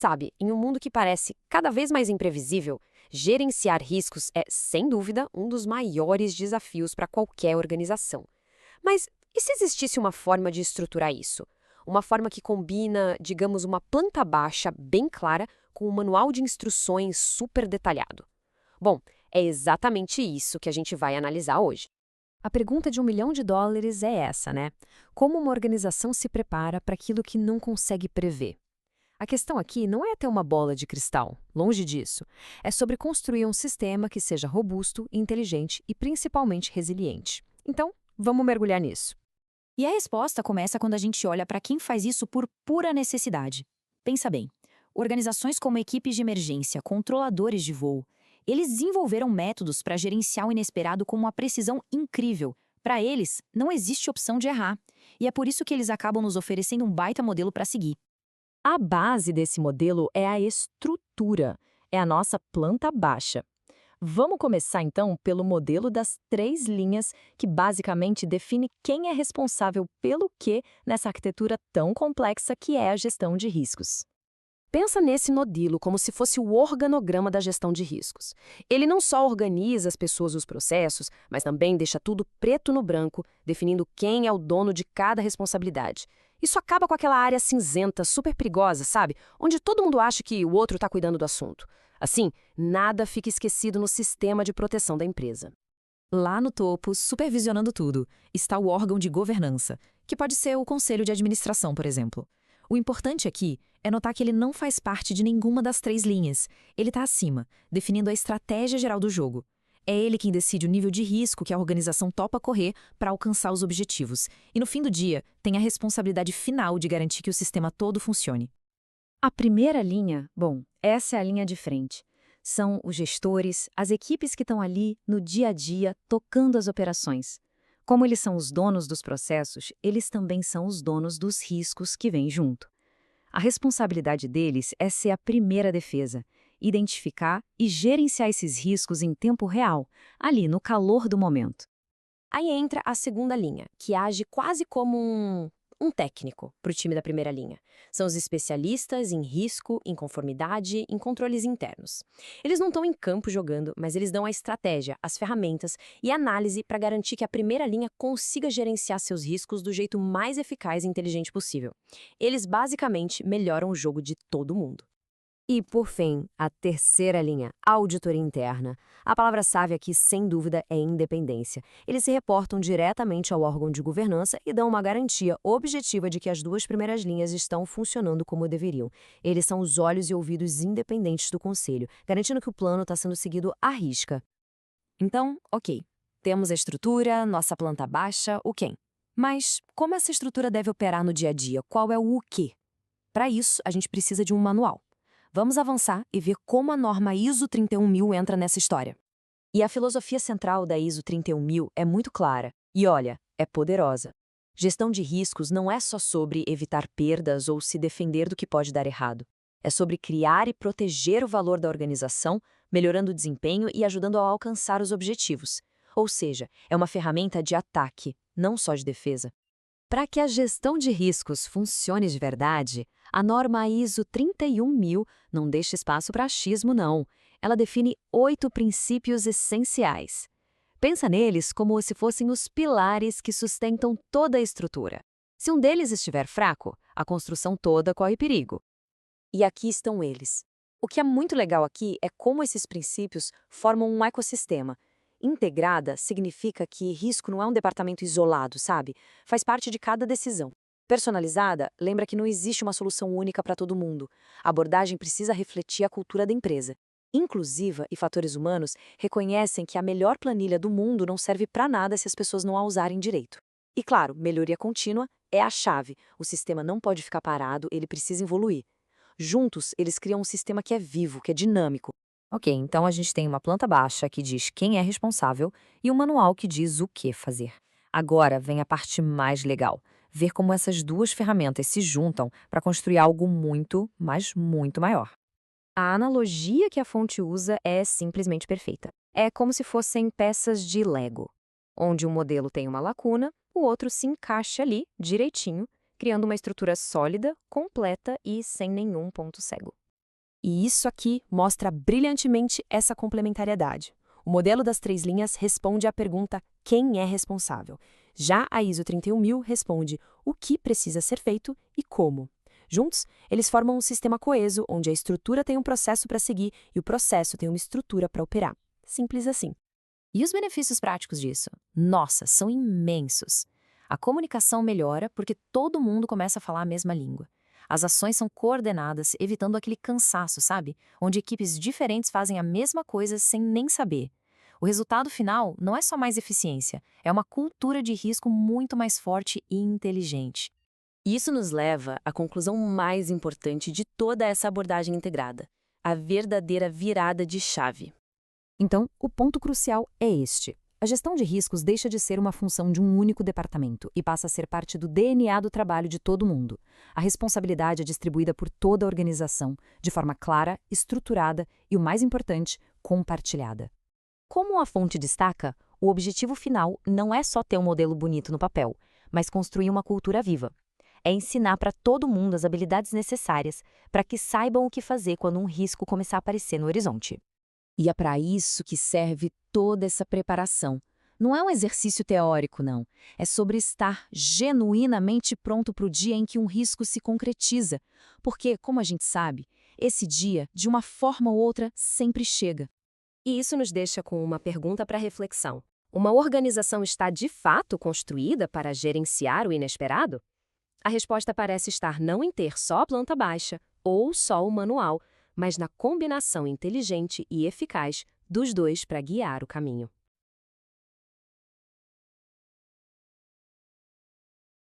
Sabe, em um mundo que parece cada vez mais imprevisível, gerenciar riscos é, sem dúvida, um dos maiores desafios para qualquer organização. Mas e se existisse uma forma de estruturar isso? Uma forma que combina, digamos, uma planta baixa bem clara com um manual de instruções super detalhado? Bom, é exatamente isso que a gente vai analisar hoje. A pergunta de US$ 1 milhão é essa, né? Como uma organização se prepara para aquilo que não consegue prever? A questão aqui não é ter uma bola de cristal, longe disso. É sobre construir um sistema que seja robusto, inteligente e principalmente resiliente. Então, vamos mergulhar nisso. E a resposta começa quando a gente olha para quem faz isso por pura necessidade. Pensa bem, organizações como equipes de emergência, controladores de voo, eles desenvolveram métodos para gerenciar o inesperado com uma precisão incrível. Para eles, não existe opção de errar. E é por isso que eles acabam nos oferecendo um baita modelo para seguir. A base desse modelo é a estrutura, é a nossa planta baixa. Vamos começar então pelo modelo das 3 linhas, que basicamente define quem é responsável pelo quê nessa arquitetura tão complexa que é a gestão de riscos. Pensa nesse modelo como se fosse o organograma da gestão de riscos. Ele não só organiza as pessoas e os processos, mas também deixa tudo preto no branco, definindo quem é o dono de cada responsabilidade. Isso acaba com aquela área cinzenta, super perigosa, sabe? Onde todo mundo acha que o outro está cuidando do assunto. Assim, nada fica esquecido no sistema de proteção da empresa. Lá no topo, supervisionando tudo, está o órgão de governança, que pode ser o conselho de administração, por exemplo. O importante aqui é notar que ele não faz parte de nenhuma das 3 linhas. Ele está acima, definindo a estratégia geral do jogo. É ele quem decide o nível de risco que a organização topa correr para alcançar os objetivos. E no fim do dia, tem a responsabilidade final de garantir que o sistema todo funcione. A primeira linha, bom, essa é a linha de frente. São os gestores, as equipes que estão ali no dia a dia tocando as operações. Como eles são os donos dos processos, eles também são os donos dos riscos que vêm junto. A responsabilidade deles é ser a primeira defesa, identificar e gerenciar esses riscos em tempo real, ali no calor do momento. Aí entra a segunda linha, que age quase como um técnico para o time da primeira linha. São os especialistas em risco, em conformidade, em controles internos. Eles não estão em campo jogando, mas eles dão a estratégia, as ferramentas e a análise para garantir que a primeira linha consiga gerenciar seus riscos do jeito mais eficaz e inteligente possível. Eles basicamente melhoram o jogo de todo mundo. E, por fim, a terceira linha, auditoria interna. A palavra-chave aqui, sem dúvida, é independência. Eles se reportam diretamente ao órgão de governança e dão uma garantia objetiva de que as 2 primeiras linhas estão funcionando como deveriam. Eles são os olhos e ouvidos independentes do conselho, garantindo que o plano está sendo seguido à risca. Então, ok, temos a estrutura, nossa planta baixa, o quem. Mas como essa estrutura deve operar no dia a dia? Qual é o quê? Para isso, a gente precisa de um manual. Vamos avançar e ver como a norma ISO 31000 entra nessa história. E a filosofia central da ISO 31000 é muito clara e, olha, é poderosa. Gestão de riscos não é só sobre evitar perdas ou se defender do que pode dar errado. É sobre criar e proteger o valor da organização, melhorando o desempenho e ajudando a alcançar os objetivos. Ou seja, é uma ferramenta de ataque, não só de defesa. Para que a gestão de riscos funcione de verdade, a norma ISO 31000 não deixa espaço para achismo, não. Ela define 8 princípios essenciais. Pensa neles como se fossem os pilares que sustentam toda a estrutura. Se um deles estiver fraco, a construção toda corre perigo. E aqui estão eles. O que é muito legal aqui é como esses princípios formam um ecossistema. Integrada significa que risco não é um departamento isolado, sabe? Faz parte de cada decisão. Personalizada lembra que não existe uma solução única para todo mundo. A abordagem precisa refletir a cultura da empresa. Inclusiva e fatores humanos reconhecem que a melhor planilha do mundo não serve para nada se as pessoas não a usarem direito. E claro, melhoria contínua é a chave. O sistema não pode ficar parado, ele precisa evoluir. Juntos, eles criam um sistema que é vivo, que é dinâmico. Ok, então a gente tem uma planta baixa que diz quem é responsável e um manual que diz o que fazer. Agora vem a parte mais legal, ver como essas 2 ferramentas se juntam para construir algo muito, mas muito maior. A analogia que a fonte usa é simplesmente perfeita. É como se fossem peças de Lego, onde um modelo tem uma lacuna, o outro se encaixa ali direitinho, criando uma estrutura sólida, completa e sem nenhum ponto cego. E isso aqui mostra brilhantemente essa complementariedade. O modelo das 3 linhas responde à pergunta quem é responsável. Já a ISO 31000 responde o que precisa ser feito e como. Juntos, eles formam um sistema coeso onde a estrutura tem um processo para seguir e o processo tem uma estrutura para operar. Simples assim. E os benefícios práticos disso? Nossa, são imensos. A comunicação melhora porque todo mundo começa a falar a mesma língua. As ações são coordenadas, evitando aquele cansaço, sabe? Onde equipes diferentes fazem a mesma coisa sem nem saber. O resultado final não é só mais eficiência, é uma cultura de risco muito mais forte e inteligente. Isso nos leva à conclusão mais importante de toda essa abordagem integrada: a verdadeira virada de chave. Então, o ponto crucial é este. A gestão de riscos deixa de ser uma função de um único departamento e passa a ser parte do DNA do trabalho de todo mundo. A responsabilidade é distribuída por toda a organização, de forma clara, estruturada e, o mais importante, compartilhada. Como a fonte destaca, o objetivo final não é só ter um modelo bonito no papel, mas construir uma cultura viva. É ensinar para todo mundo as habilidades necessárias para que saibam o que fazer quando um risco começar a aparecer no horizonte. E é para isso que serve toda essa preparação. Não é um exercício teórico, não. É sobre estar genuinamente pronto para o dia em que um risco se concretiza. Porque, como a gente sabe, esse dia, de uma forma ou outra, sempre chega. E isso nos deixa com uma pergunta para reflexão. Uma organização está de fato construída para gerenciar o inesperado? A resposta parece estar não em ter só a planta baixa ou só o manual, mas na combinação inteligente e eficaz dos dois para guiar o caminho.